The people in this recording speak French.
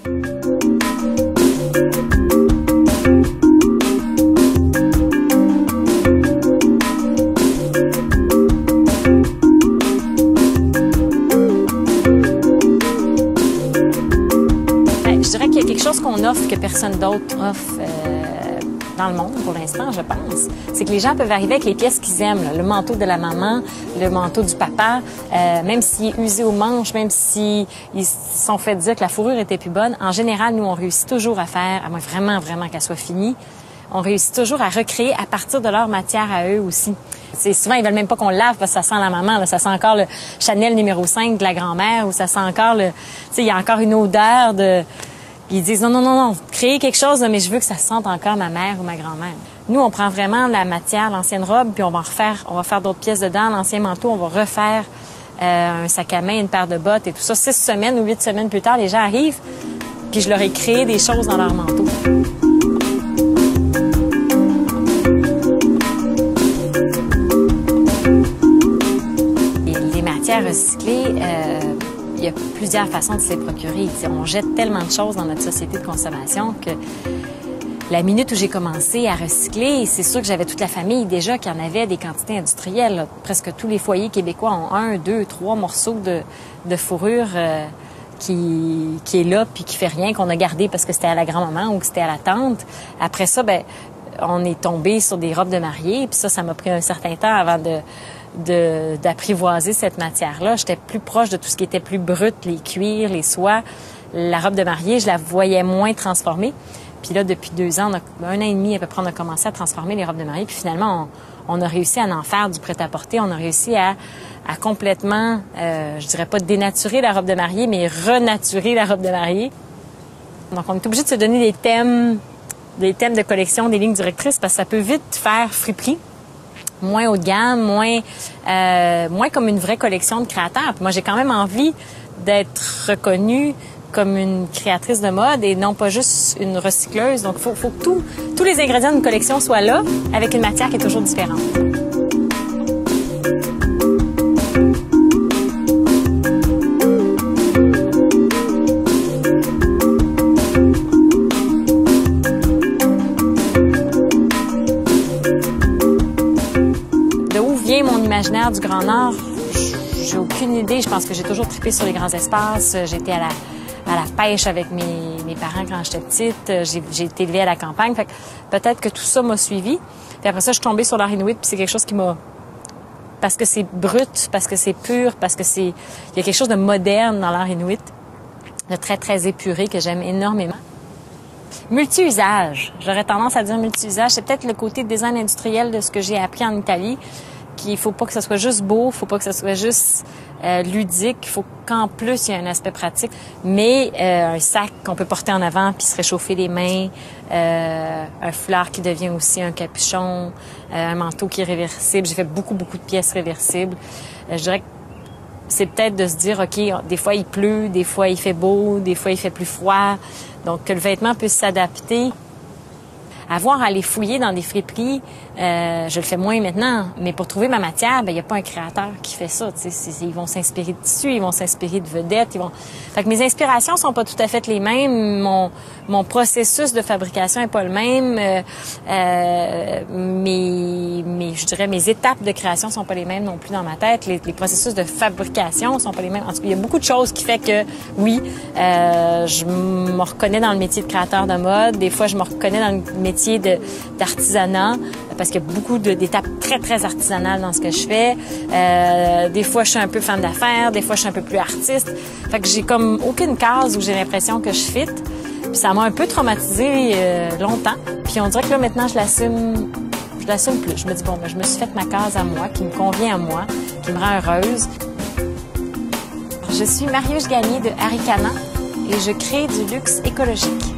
Je dirais qu'il y a quelque chose qu'on offre que personne d'autre offre dans le monde pour l'instant, je pense. C'est que les gens peuvent arriver avec les pièces qu'ils aiment, là. Le manteau de la maman, le manteau du papa, même s'il est usé aux manches, même s'ils se sont fait dire que la fourrure était plus bonne. En général, nous, on réussit toujours à faire, à moins vraiment qu'elle soit finie, on réussit toujours à recréer à partir de leur matière à eux aussi. Souvent, ils veulent même pas qu'on le lave parce que ça sent la maman, là. Ça sent encore le Chanel numéro 5 de la grand-mère ou ça sent encore il y a encore une odeur de... Puis ils disent non, créez quelque chose, mais je veux que ça sente encore ma mère ou ma grand-mère. Nous, on prend vraiment la matière, l'ancienne robe, puis on va faire d'autres pièces dedans. L'ancien manteau, on va refaire un sac à main, une paire de bottes et tout ça. 6 semaines ou 8 semaines plus tard, les gens arrivent, puis je leur ai créé des choses dans leur manteau. Et les matières recyclées, il y a plusieurs façons de se les procurer. On jette tellement de choses dans notre société de consommation que la minute où j'ai commencé à recycler, c'est sûr que j'avais toute la famille déjà qui en avait des quantités industrielles. Là. Presque tous les foyers québécois ont 1, 2, 3 morceaux de fourrure qui est là puis qui fait rien, qu'on a gardé parce que c'était à la grand-maman ou que c'était à la tante. Après ça, on est tombé sur des robes de mariée. Puis ça m'a pris un certain temps avant d'apprivoiser cette matière-là. J'étais plus proche de tout ce qui était plus brut, les cuirs, les soies. La robe de mariée, je la voyais moins transformée. Puis là, depuis 2 ans, 1 an et demi à peu près, on a commencé à transformer les robes de mariée. Puis finalement, on a réussi à en faire du prêt-à-porter. On a réussi à complètement, je dirais pas dénaturer la robe de mariée, mais renaturer la robe de mariée. Donc, on est obligé de se donner des thèmes de collection, des lignes directrices, parce que ça peut vite faire friperie. Moins haut de gamme, moins comme une vraie collection de créateurs. Puis moi, j'ai quand même envie d'être reconnue comme une créatrice de mode et non pas juste une recycleuse. Donc, faut que tous les ingrédients d'une collection soient là, avec une matière qui est toujours différente. Mon imaginaire du Grand Nord, j'ai aucune idée. Je pense que j'ai toujours trippé sur les grands espaces. J'étais à la pêche avec mes parents quand j'étais petite. J'ai été élevée à la campagne. Fait que peut-être que tout ça m'a suivie. Puis après ça, je suis tombée sur l'art inuit. Puis c'est quelque chose qui m'a... Parce que c'est brut, parce que c'est pur, parce que il y a quelque chose de moderne dans l'art inuit, de très, très épuré que j'aime énormément. Multi-usage. J'aurais tendance à dire multi-usage. C'est peut-être le côté design industriel de ce que j'ai appris en Italie. Il faut pas que ça soit juste beau, faut pas que ça soit juste ludique, il faut qu'en plus il y ait un aspect pratique. Mais un sac qu'on peut porter en avant puis se réchauffer les mains, un foulard qui devient aussi un capuchon, un manteau qui est réversible. J'ai fait beaucoup de pièces réversibles. Je dirais que c'est peut-être de se dire, OK, des fois il pleut, des fois il fait beau, des fois il fait plus froid. Donc que le vêtement puisse s'adapter. Avoir à aller fouiller dans des friperies, je le fais moins maintenant, mais pour trouver ma matière, il n'y a pas un créateur qui fait ça. Ils vont s'inspirer de tissus, ils vont s'inspirer de vedettes. Fait que mes inspirations sont pas tout à fait les mêmes. Mon processus de fabrication est pas le même. Je dirais mes étapes de création sont pas les mêmes non plus dans ma tête. Les processus de fabrication sont pas les mêmes. En tout cas, il y a beaucoup de choses qui fait que, oui, je me reconnais dans le métier de créateur de mode. Des fois, je me reconnais dans le métier d'artisanat, parce qu'il y a beaucoup d'étapes très, très artisanales dans ce que je fais. Des fois, je suis un peu femme d'affaires, des fois, je suis un peu plus artiste. Fait que j'ai comme aucune case où j'ai l'impression que je fit. Puis ça m'a un peu traumatisée longtemps. Puis on dirait que là, maintenant, je l'assume plus. Je me dis, je me suis fait ma case à moi, qui me convient à moi, qui me rend heureuse. Je suis Mariusz Gagné de Arikana et je crée du luxe écologique.